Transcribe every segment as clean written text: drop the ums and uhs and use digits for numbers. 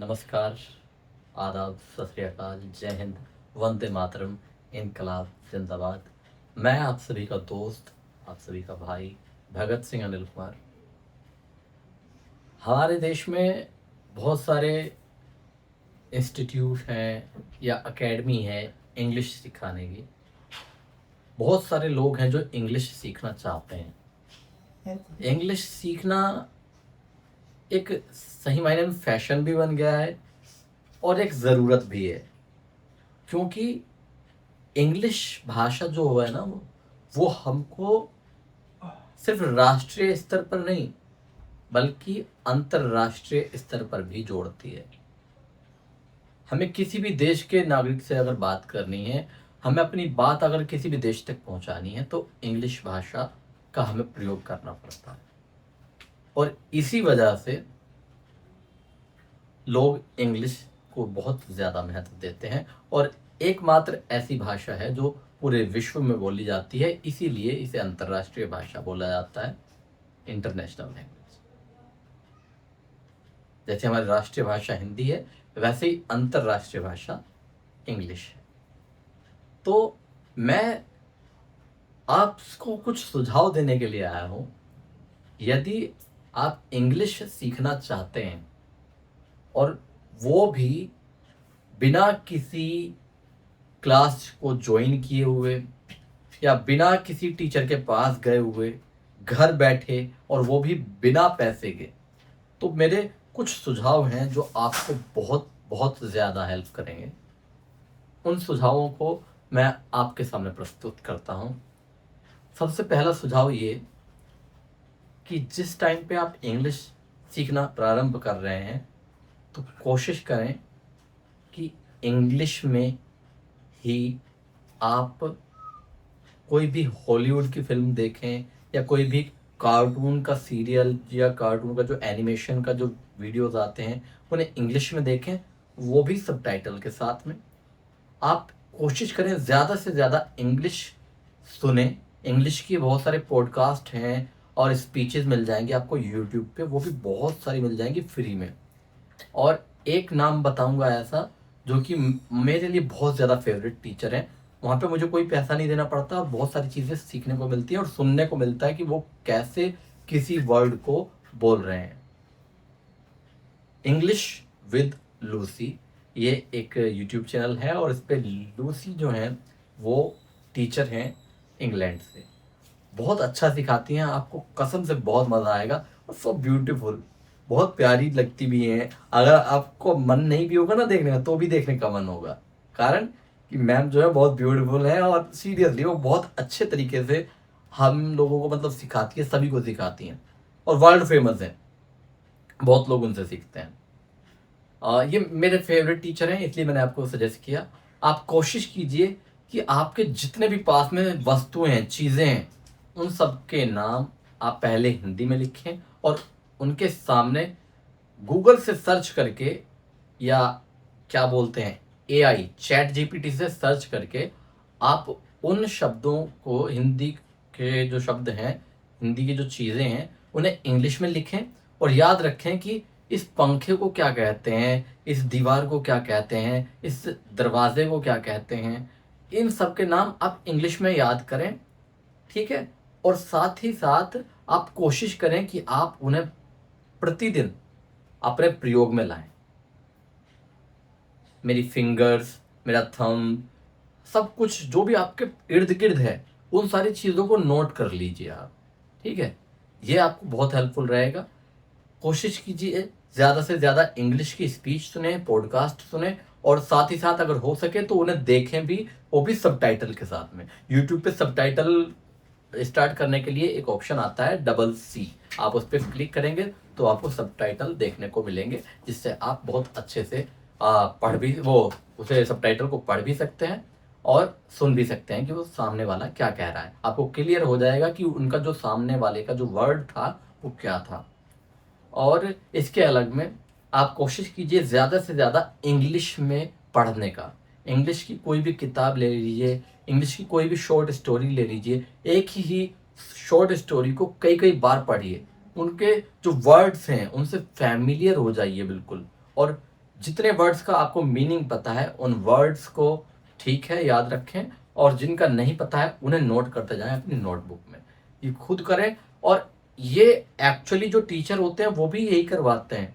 नमस्कार, आदाब, सत श्री अकाल, जय हिंद, वंदे मातरम, इनकलाब जिंदाबाद। मैं आप सभी का दोस्त, आप सभी का भाई भगत सिंह अनिल कुमार। हमारे देश में बहुत सारे इंस्टीट्यूट हैं या एकेडमी है इंग्लिश सिखाने की। बहुत सारे लोग हैं जो इंग्लिश सीखना चाहते हैं। इंग्लिश सीखना एक सही मायने में फैशन भी बन गया है और एक ज़रूरत भी है, क्योंकि इंग्लिश भाषा जो है ना वो हमको सिर्फ राष्ट्रीय स्तर पर नहीं बल्कि अंतर्राष्ट्रीय स्तर पर भी जोड़ती है। हमें किसी भी देश के नागरिक से अगर बात करनी है, हमें अपनी बात अगर किसी भी देश तक पहुंचानी है तो इंग्लिश भाषा का हमें प्रयोग करना पड़ता है। और इसी वजह से लोग इंग्लिश को बहुत ज़्यादा महत्व देते हैं और एकमात्र ऐसी भाषा है जो पूरे विश्व में बोली जाती है, इसीलिए इसे अंतर्राष्ट्रीय भाषा बोला जाता है, इंटरनेशनल लैंग्वेज। जैसे हमारी राष्ट्रीय भाषा हिंदी है, वैसे ही अंतर्राष्ट्रीय भाषा इंग्लिश है। तो मैं आपको कुछ सुझाव देने के लिए आया हूँ। यदि आप इंग्लिश सीखना चाहते हैं और वो भी बिना किसी क्लास को ज्वाइन किए हुए या बिना किसी टीचर के पास गए हुए, घर बैठे, और वो भी बिना पैसे के, तो मेरे कुछ सुझाव हैं जो आपको बहुत बहुत ज़्यादा हेल्प करेंगे। उन सुझावों को मैं आपके सामने प्रस्तुत करता हूँ। सबसे पहला सुझाव ये कि जिस टाइम पे आप इंग्लिश सीखना प्रारंभ कर रहे हैं तो कोशिश करें कि इंग्लिश में ही आप कोई भी हॉलीवुड की फिल्म देखें या कोई भी कार्टून का सीरियल या कार्टून का जो एनिमेशन का जो वीडियोस आते हैं उन्हें इंग्लिश में देखें, वो भी सबटाइटल के साथ में। आप कोशिश करें ज़्यादा से ज़्यादा इंग्लिश सुने। इंग्लिश की बहुत सारे पॉडकास्ट हैं और स्पीचेस मिल जाएंगे आपको यूट्यूब पे, वो भी बहुत सारी मिल जाएंगी फ्री में। और एक नाम बताऊंगा ऐसा जो कि मेरे लिए बहुत ज़्यादा फेवरेट टीचर हैं। वहाँ पे मुझे कोई पैसा नहीं देना पड़ता और बहुत सारी चीज़ें सीखने को मिलती है और सुनने को मिलता है कि वो कैसे किसी वर्ड को बोल रहे हैं। इंग्लिश विद लूसी, ये एक यूट्यूब चैनल है और इस पे लूसी जो हैं वो टीचर हैं इंग्लैंड से। बहुत अच्छा सिखाती हैं, आपको कसम से बहुत मज़ा आएगा और सो ब्यूटीफुल, बहुत प्यारी लगती भी हैं। अगर आपको मन नहीं भी होगा ना देखने का तो भी देखने का मन होगा, कारण कि मैम जो है बहुत ब्यूटीफुल है और सीरियसली वो बहुत अच्छे तरीके से हम लोगों को मतलब सिखाती है, सभी को सिखाती हैं और वर्ल्ड फेमस है, बहुत लोग उनसे सीखते हैं। ये मेरे फेवरेट टीचर हैं इसलिए मैंने आपको सजेस्ट किया। आप कोशिश कीजिए कि आपके जितने भी पास में वस्तुएं हैं, चीज़ें हैं, उन सब के नाम आप पहले हिंदी में लिखें और उनके सामने गूगल से सर्च करके या क्या बोलते हैं एआई चैट जीपीटी से सर्च करके आप उन शब्दों को, हिंदी के जो शब्द हैं, हिंदी की जो चीज़ें हैं, उन्हें इंग्लिश में लिखें और याद रखें कि इस पंखे को क्या कहते हैं, इस दीवार को क्या कहते हैं, इस दरवाजे को क्या कहते हैं। इन सब के नाम आप इंग्लिश में याद करें, ठीक है। और साथ ही साथ आप कोशिश करें कि आप उन्हें प्रतिदिन अपने प्रयोग में लाएं। मेरी फिंगर्स, मेरा थंब, सब कुछ जो भी आपके इर्द गिर्द है उन सारी चीज़ों को नोट कर लीजिए आप, ठीक है। ये आपको बहुत हेल्पफुल रहेगा। कोशिश कीजिए ज़्यादा से ज़्यादा इंग्लिश की स्पीच सुने, पॉडकास्ट सुने और साथ ही साथ अगर हो सके तो उन्हें देखें भी, वो भी सबटाइटल के साथ में। यूट्यूब पे सबटाइटल स्टार्ट करने के लिए एक ऑप्शन आता है CC, आप उस पर क्लिक करेंगे तो आपको सबटाइटल देखने को मिलेंगे, जिससे आप बहुत अच्छे से पढ़ भी वो उसे सबटाइटल को पढ़ भी सकते हैं और सुन भी सकते हैं कि वो सामने वाला क्या कह रहा है। आपको क्लियर हो जाएगा कि उनका जो सामने वाले का जो वर्ड था वो क्या था। और इसके अलग में आप कोशिश कीजिए ज़्यादा से ज़्यादा इंग्लिश में पढ़ने का। इंग्लिश की कोई भी किताब ले लीजिए, इंग्लिश की कोई भी शॉर्ट स्टोरी ले लीजिए, एक ही शॉर्ट स्टोरी को कई कई बार पढ़िए, उनके जो वर्ड्स हैं उनसे फैमिलियर हो जाइए बिल्कुल। और जितने वर्ड्स का आपको मीनिंग पता है उन वर्ड्स को ठीक है याद रखें, और जिनका नहीं पता है उन्हें नोट करते जाएं अपनी नोटबुक में। ये खुद करें, और ये एक्चुअली जो टीचर होते हैं वो भी यही करवाते हैं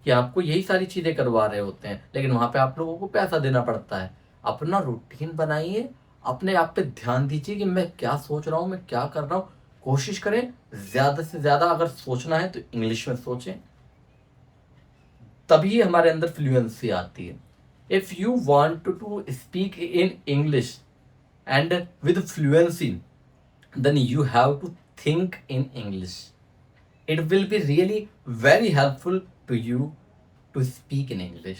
कि आपको यही सारी चीज़ें करवा रहे होते हैं, लेकिन वहाँ पे आप लोगों को पैसा देना पड़ता है। अपना रूटीन बनाइए, अपने आप पे ध्यान दीजिए कि मैं क्या सोच रहा हूँ, मैं क्या कर रहा हूँ। कोशिश करें ज़्यादा से ज़्यादा, अगर सोचना है तो इंग्लिश में सोचें, तभी हमारे अंदर फ्लुएंसी आती है। If you want to speak in English and with fluency, then you have to think in English. It will be really very helpful to you to speak in English.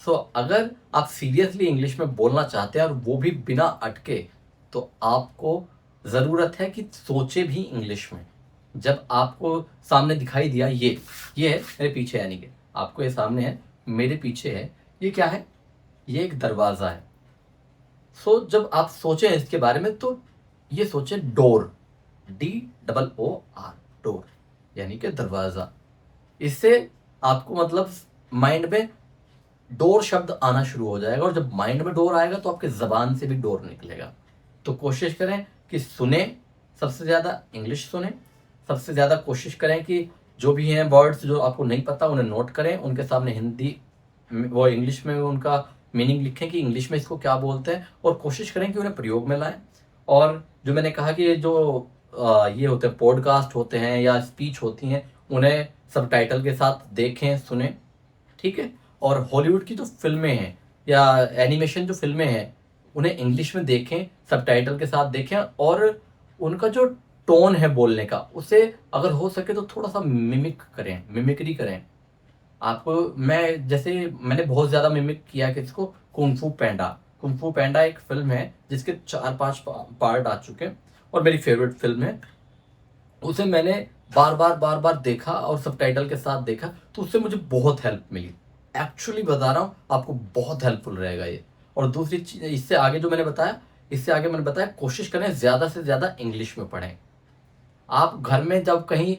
So अगर आप seriously English में बोलना चाहते हैं और वो भी बिना अटके, तो आपको ज़रूरत है कि सोचे भी इंग्लिश में। जब आपको सामने दिखाई दिया ये है मेरे पीछे, यानी कि आपको ये सामने है, मेरे पीछे है, ये क्या है? ये एक दरवाज़ा है। सो जब आप सोचें इसके बारे में तो ये सोचें डोर, DOOR, डोर यानी कि दरवाज़ा। इससे आपको मतलब माइंड में डोर शब्द आना शुरू हो जाएगा, और जब माइंड में डोर आएगा तो आपके ज़बान से भी डोर निकलेगा। तो कोशिश करें कि सुने, सबसे ज़्यादा इंग्लिश सुने, सबसे ज़्यादा कोशिश करें कि जो भी हैं वर्ड्स जो आपको नहीं पता उन्हें नोट करें, उनके सामने हिंदी वो इंग्लिश में उनका मीनिंग लिखें कि इंग्लिश में इसको क्या बोलते हैं, और कोशिश करें कि उन्हें प्रयोग में लाएं। और जो मैंने कहा कि ये जो ये होते हैं पॉडकास्ट होते हैं या स्पीच होती हैं, उन्हें सबटाइटल के साथ देखें, सुने, ठीक है। और हॉलीवुड की जो फ़िल्में हैं या एनिमेशन जो फ़िल्में हैं, उन्हें इंग्लिश में देखें, सबटाइटल के साथ देखें, और उनका जो टोन है बोलने का, उसे अगर हो सके तो थोड़ा-सा मिमिक्री करें। आपको मैं जैसे मैंने बहुत ज़्यादा मिमिक किया किसको, कुंग फू पैंडा। कुंग फू पैंडा एक फ़िल्म है जिसके 4-5 पार्ट आ चुके हैं और मेरी फ़ेवरेट फ़िल्म है। उसे मैंने बार-बार देखा और सबटाइटल के साथ देखा, तो उससे मुझे बहुत हेल्प मिली। एक्चुअली बता रहा हूँ, आपको बहुत हेल्पफुल रहेगा ये। और दूसरी चीज़ इससे आगे मैंने बताया कोशिश करें ज़्यादा से ज़्यादा इंग्लिश में पढ़ें। आप घर में जब कहीं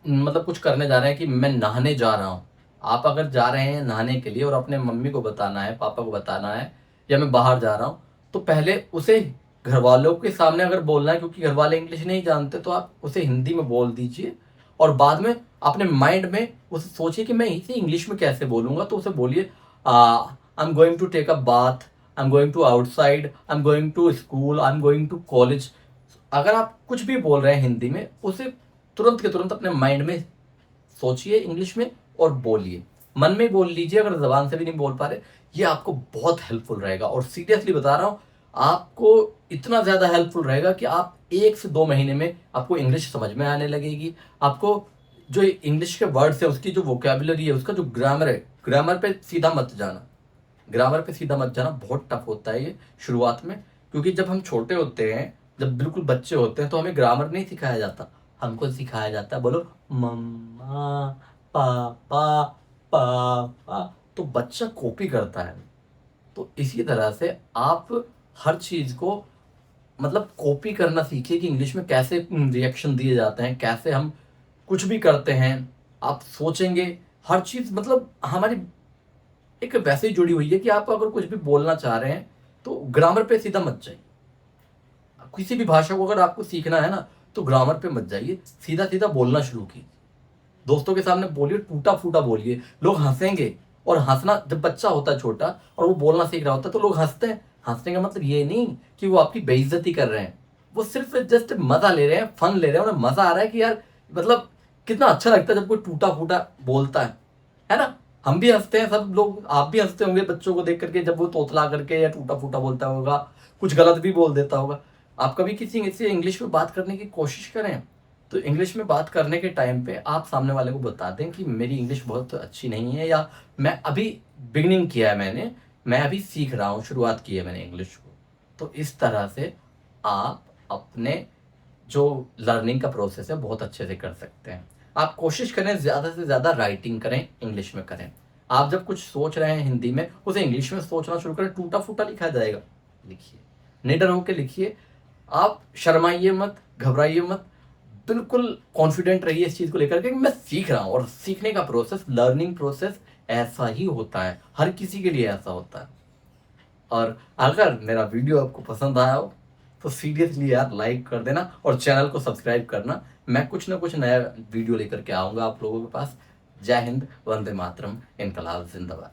मतलब कुछ करने जा रहे हैं कि मैं नहाने जा रहा हूँ, आप अगर जा रहे हैं नहाने के लिए और अपने मम्मी को बताना है, पापा को बताना है, या मैं बाहर जा रहा हूँ, तो पहले उसे घरवालों के सामने अगर बोलना है, क्योंकि घरवाले इंग्लिश नहीं जानते, तो आप उसे हिंदी में बोल दीजिए, और बाद में अपने माइंड में उसे सोचिए कि मैं इसे इंग्लिश में कैसे बोलूँगा, तो उसे बोलिए I am going to take a bath, I am going to outside, I am going to school, I am going to college. अगर आप कुछ भी बोल रहे हैं हिंदी में, उसे तुरंत के तुरंत अपने माइंड में सोचिए इंग्लिश में और बोलिए। मन में बोल लीजिए अगर ज़बान से भी नहीं बोल पा रहे। ये आपको बहुत हेल्पफुल रहेगा, और सीरियसली बता रहा हूँ, आपको इतना ज़्यादा हेल्पफुल रहेगा कि आप 1 से 2 महीने में आपको इंग्लिश समझ में आने लगेगी। आपको जो इंग्लिश के वर्ड्स हैं, उसकी जो वोकैब्युलरी है, उसका जो ग्रामर है, ग्रामर पे सीधा मत जाना। ग्रामर पे सीधा मत जाना, बहुत टफ होता है ये शुरुआत में, क्योंकि जब हम छोटे होते हैं, जब बिल्कुल बच्चे होते हैं, तो हमें ग्रामर नहीं सिखाया जाता। हमको सिखाया जाता है, बोलो मम्मा, पापा, पापा, तो बच्चा कॉपी करता है। तो इसी तरह से आप हर चीज़ को मतलब कॉपी करना सीखिए कि इंग्लिश में कैसे रिएक्शन दिए जाते हैं, कैसे हम कुछ भी करते हैं। आप सोचेंगे, हर चीज़ मतलब हमारी एक वैसे ही जुड़ी हुई है कि आप अगर कुछ भी बोलना चाह रहे हैं तो ग्रामर पे सीधा मत जाइए। किसी भी भाषा को अगर आपको सीखना है ना, तो ग्रामर पे मत जाइए, सीधा सीधा बोलना शुरू कीजिए। दोस्तों के सामने बोलिए, टूटा फूटा बोलिए, लोग हंसेंगे। और हंसना, जब बच्चा होता है छोटा और वो बोलना सीख रहा होता है, तो लोग हंसते हैं। हंसने का मतलब ये नहीं कि वो आपकी बेइज्जती कर रहे हैं, वो सिर्फ जस्ट मजा ले रहे हैं, फन ले रहे हैं, उन्हें मजा आ रहा है कि यार मतलब कितना अच्छा लगता है जब कोई टूटा फूटा बोलता है ना। हम भी हंसते हैं, सब लोग, आप भी हंसते होंगे बच्चों को देख करके, जब वो तोतला करके या टूटा फूटा बोलता होगा, कुछ गलत भी बोल देता होगा। आप कभी किसी से इंग्लिश में बात करने की कोशिश करें, तो इंग्लिश में बात करने के टाइम पे आप सामने वाले को बता दें कि मेरी इंग्लिश बहुत अच्छी नहीं है, या मैं अभी बिगनिंग किया है, मैं अभी सीख रहा हूँ, शुरुआत की है मैंने इंग्लिश को। तो इस तरह से आप अपने जो लर्निंग का प्रोसेस है बहुत अच्छे से कर सकते हैं। आप कोशिश करें ज़्यादा से ज़्यादा राइटिंग करें, इंग्लिश में करें। आप जब कुछ सोच रहे हैं हिंदी में, उसे इंग्लिश में सोचना शुरू करें। टूटा फूटा लिखा जाएगा, लिखिए, निडर होकर लिखिए। आप शर्माइए मत, घबराइए मत, बिल्कुल कॉन्फिडेंट रहिए इस चीज़ को लेकर के कि मैं सीख रहा हूँ। और सीखने का प्रोसेस, लर्निंग प्रोसेस ऐसा ही होता है, हर किसी के लिए ऐसा होता है। और अगर मेरा वीडियो आपको पसंद आया हो तो सीरियसली यार लाइक कर देना और चैनल को सब्सक्राइब करना। मैं कुछ ना कुछ नया वीडियो लेकर के आऊँगा आप लोगों के पास। जय हिंद, वंदे मातरम, इनकलाब जिंदाबाद।